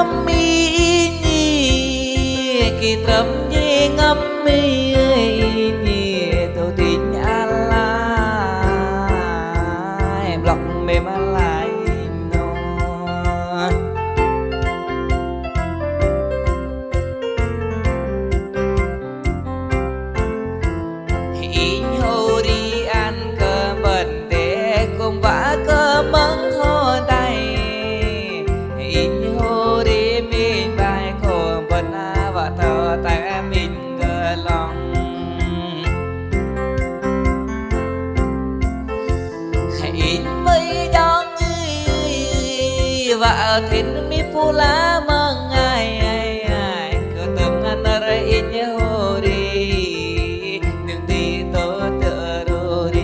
ngâm mi kỳ trầm nhẹ ngâm mi nhẹ tôi tin an lại lòng mềm lại nó ý nhau đi ăn cơm bẩn để cùng vã cơm mắng hồ tay ý nhau đi mình bài cùng bẩn và thở tay mình gờ lòng hãy mấy đón và thìn mi phu lá măng ai cơ tâm ăn ra in nhau đi đừng đi tớ tớ đồ đi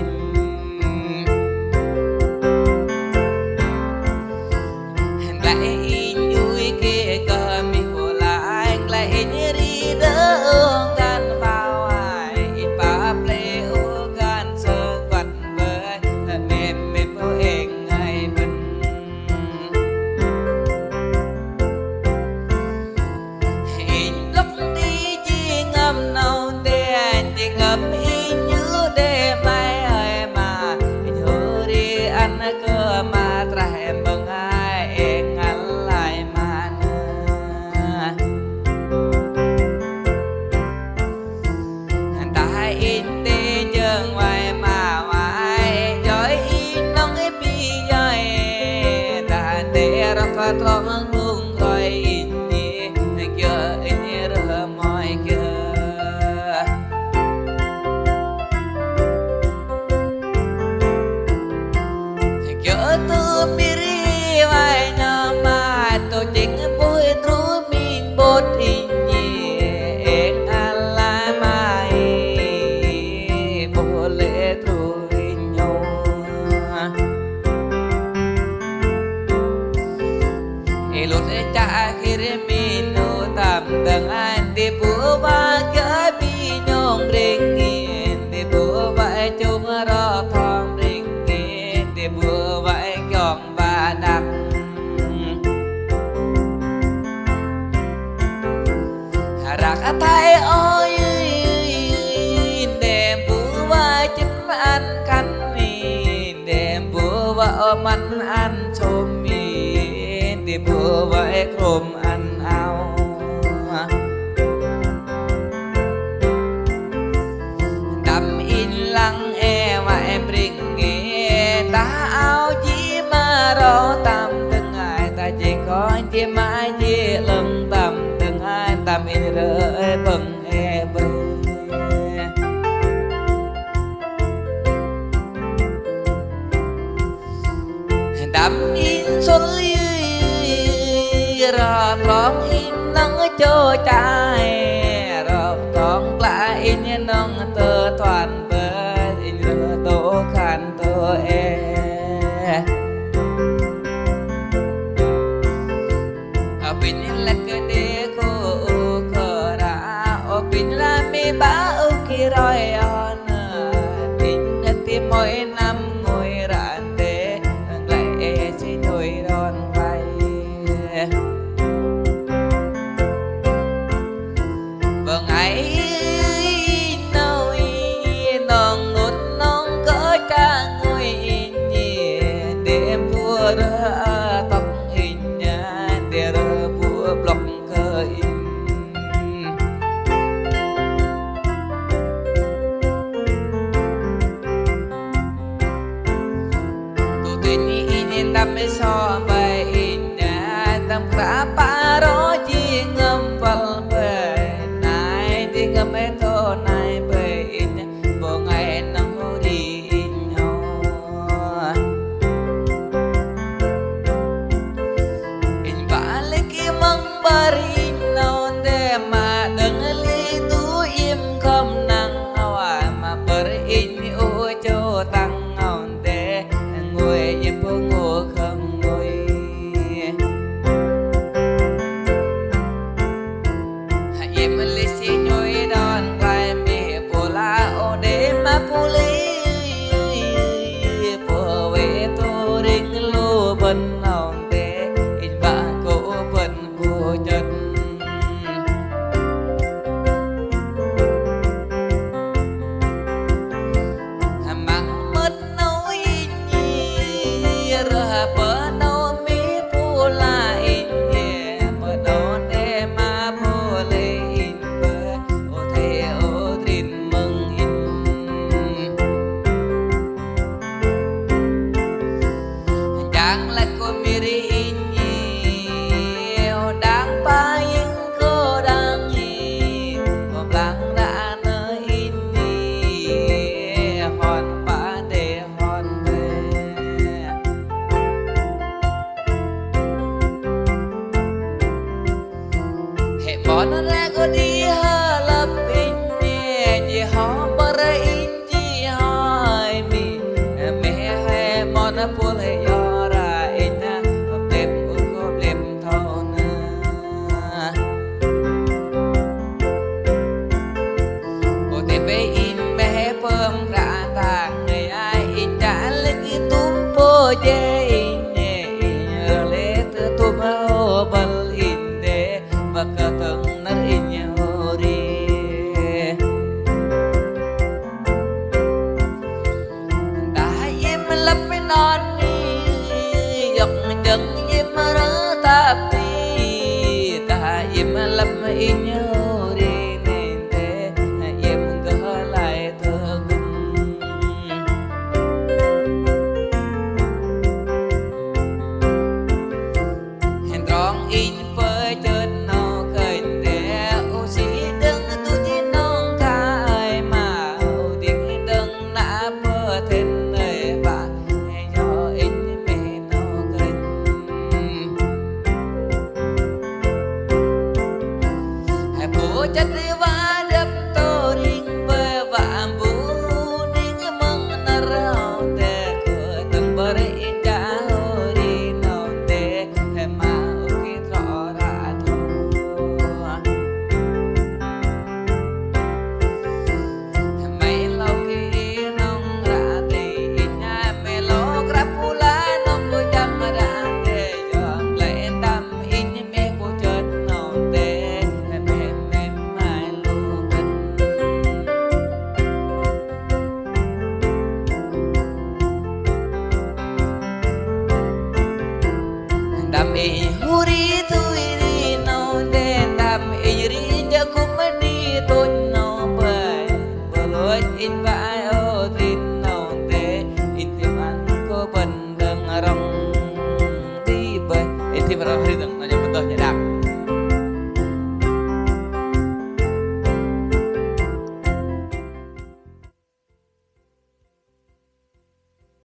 lại in vui kia cơ mi phu lá anh lại in đi đỡ gan vào ai in pa play ô gan sơ quạt với mềm mềm ô em ngày bên in lúc đi chỉ ngâm nâu đen chỉ ngâm in như đêm mai ơi mà in hứa đi ăn cơ mà trái mừng ai em ăn lại mà nữa ta in tê chân ngoài mà ngoài giỏi in nông ấy bi giỏi ta tê ra phát lòng luôn rồi in đi kia in rơ mỏi kia kia tu miri vai nama tu chính bôi tru mình bột in em ala mai boleh tru nhau Ilut ca minu tam dengan tipu baga binyong ringin tipu vai chung ro thong ringin tipu vai kyong ba dak rak thai ôi đêm bố vai chim ăn canh đêm bố vai ôm ăn chôm đi bữa vậy khom ăn áo đầm in lăng và em ring nghe ta áo chỉ mà rõ tam từng ngày ta chỉ có chỉ mãi chỉ lần tam từng ngày tam in rơi bằng bơi đầm in xuân rồi con in nắng cho trái rồi con lại in nắng tơ toàn bờ in rửa tổ khăn tơ ở bên là cái đê cô khờ đã ở bên là mi bá kia rồi on in thì mỗi năm ngồi rạn đê lại xin thôi đón bay vâng ấy nâu non nốt non cỡ ca ngồi nhẹ đêm vua ra tóc hình để ra vua block cơ in tu tin in đam mê so vậy in tâm cả ba đó chỉ ngâm vào ngâm em thô này bởi in bộ ngày nắng hô đi in nhau in vã lấy kia măng bari in non để mà đừng lý tu im không năng hoa mà bari in ô cho tăng ngon để ngồi im phố ngô không ngồi yang laku miri ini odang payung kodangi oblang dana ini hon pade hon be he mon rago di halap ini ji ho bar inji hai mi me he mon pul he je inye le tu tu ma bal inde bakatang nar inye hori dah yem lap non ni yok jeng yem ra tapi dah yem lap inye hori nende yem galai thagum in phơi trên nâu khơi để ô xí đừng tu chi nông khai mà ô tiếng đừng nã bơ thêm nơi bà cho in mẹ nâu khơi hai bố chất đi vã đập tô riêng bơ và bố nính mừng nở hào tê cửa từng bơ rị cha hồ đi nâu tê hai mà đam ý huri thui đi nâu đen đam ý ri cho cũng đi tôi nâu bơi bờ lối in vai ô tin nâu đê in tim ăn có bần đằng rong đi bơi in tim rong đi đằng nó betul